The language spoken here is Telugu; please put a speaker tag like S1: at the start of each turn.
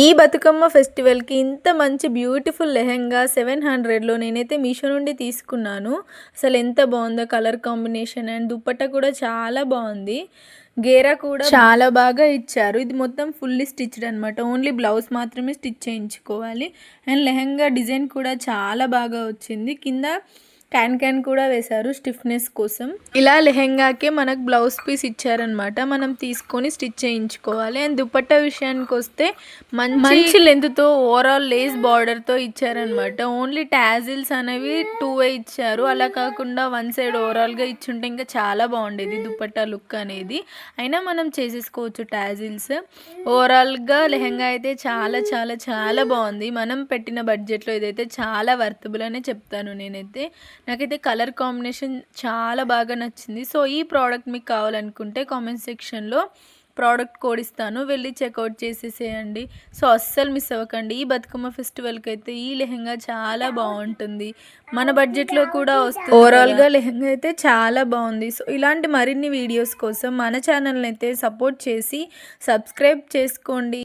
S1: ఈ బతుకమ్మ ఫెస్టివల్‌కి ఇంత మంచి బ్యూటిఫుల్ లెహెంగా 700లో నేనైతే మీషో నుండి తీసుకున్నాను. అసలెంత బావుందో కలర్ కాంబినేషన్ అండ్ దుపట్టా కూడా చాలా బావుంది. గేరా కూడా చాలా బాగా ఇచ్చారు. ఇది మొత్తం ఫుల్లీ స్టిచ్డ్ అనమాట. ఓన్లీ బ్లౌజ్ మాత్రమే స్టిచ్ చేయించుకోవాలి. అండ్ లెహెంగా డిజైన్ కూడా చాలా బాగా వచ్చింది. కింద క్యాన్ కూడా వేశారు స్టిఫ్‌నెస్ కోసం. ఇలా లెహెంగాకే మనకు బ్లౌజ్ పీస్ ఇచ్చారనమాట. మనం తీసుకొని స్టిచ్ చేయించుకోవాలి. అండ్ దుపట్టా విషయానికొస్తే మంచి లెంత్‌తో ఓవరాల్ లేస్ బార్డర్‌తో ఇచ్చారనమాట. ఓన్లీ టాజిల్స్ అనేవి 2 ఇచ్చారు. అలా కాకుండా వన్ సైడ్ ఓవరాల్‌గా ఇచ్చుంటే ఇంకా చాలా బాగుండేది దుపట్టా లుక్ అనేది. అయినా మనం చేసేసుకోవచ్చు టాజిల్స్. ఓవరాల్‌గా లెహెంగా అయితే చాలా చాలా చాలా బాగుంది. మనం పెట్టిన బడ్జెట్‌లో ఇదైతే చాలా వర్తబుల్ అనే చెప్తాను నేనైతే. నాకైతే కలర్ కాంబినేషన్ చాలా బాగా నచ్చింది. సో ఈ ప్రోడక్ట్ మీకు కావాలనుకుంటే కామెంట్ సెక్షన్‌లో ప్రోడక్ట్ కోడ్ ఇస్తాను. వెళ్ళి చెక్అవుట్ చేసేసేయండి. సో అస్సలు మిస్ అవ్వకండి. ఈ బతుకమ్మ ఫెస్టివల్‌కి అయితే ఈ లెహెంగా చాలా బాగుంటుంది. మన బడ్జెట్‌లో కూడా వస్తుంది. ఓవరాల్‌గా లెహెంగా అయితే చాలా బాగుంది. సో ఇలాంటి మరిన్ని వీడియోస్ కోసం మన ఛానల్‌ని అయితే సపోర్ట్ చేసి సబ్స్క్రైబ్ చేసుకోండి.